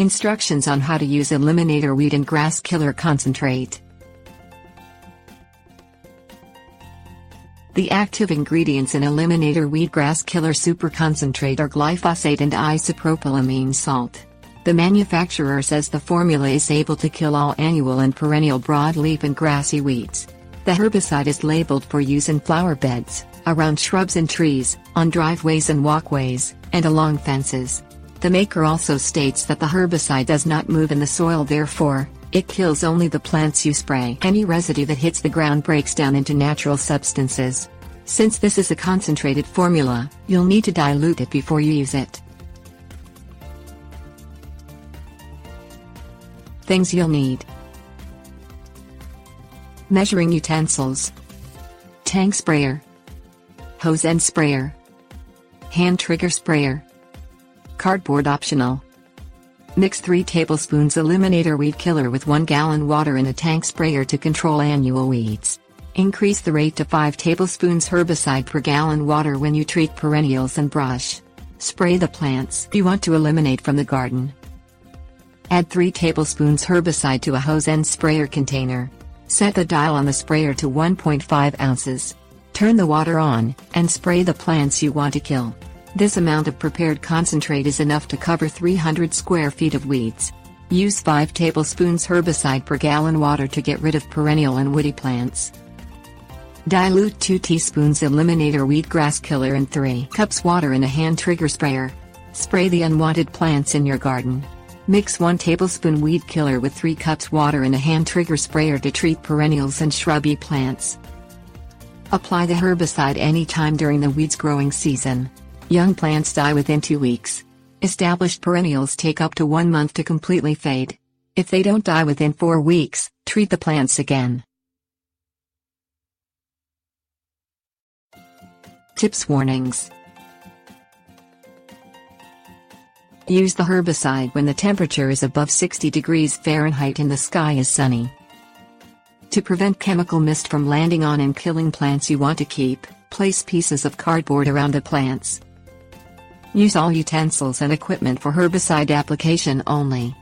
Instructions on how to use Eliminator weed and grass killer concentrate. The active ingredients in Eliminator weed grass killer super concentrate are glyphosate and isopropylamine salt. The manufacturer says the formula is able to kill all annual and perennial broadleaf and grassy weeds. The herbicide is labeled for use in flower beds, around shrubs and trees, on driveways and walkways, and along fences. The maker also states that the herbicide does not move in the soil, therefore, it kills only the plants you spray. Any residue that hits the ground breaks down into natural substances. Since this is a concentrated formula, you'll need to dilute it before you use it. Things you'll need: measuring utensils, tank sprayer, hose end sprayer, hand trigger sprayer, cardboard optional. Mix 3 tablespoons Eliminator weed killer with 1 gallon water in a tank sprayer to control annual weeds. Increase the rate to 5 tablespoons herbicide per gallon water when you treat perennials and brush. Spray the plants you want to eliminate from the garden. Add 3 tablespoons herbicide to a hose end sprayer container. Set the dial on the sprayer to 1.5 ounces. Turn the water on, and spray the plants you want to kill. This amount of prepared concentrate is enough to cover 300 square feet of weeds. Use 5 tablespoons herbicide per gallon water to get rid of perennial and woody plants. Dilute 2 teaspoons Eliminator weed grass killer in 3 cups water in a hand trigger sprayer. Spray the unwanted plants in your garden. Mix 1 tablespoon weed killer with 3 cups water in a hand trigger sprayer to treat perennials and shrubby plants. Apply the herbicide anytime during the weeds growing season. Young plants die within 2 weeks. Established perennials take up to 1 month to completely fade. If they don't die within 4 weeks, treat the plants again. Tips: warnings. Use the herbicide when the temperature is above 60 degrees Fahrenheit and the sky is sunny. To prevent chemical mist from landing on and killing plants you want to keep, place pieces of cardboard around the plants. Use all utensils and equipment for herbicide application only.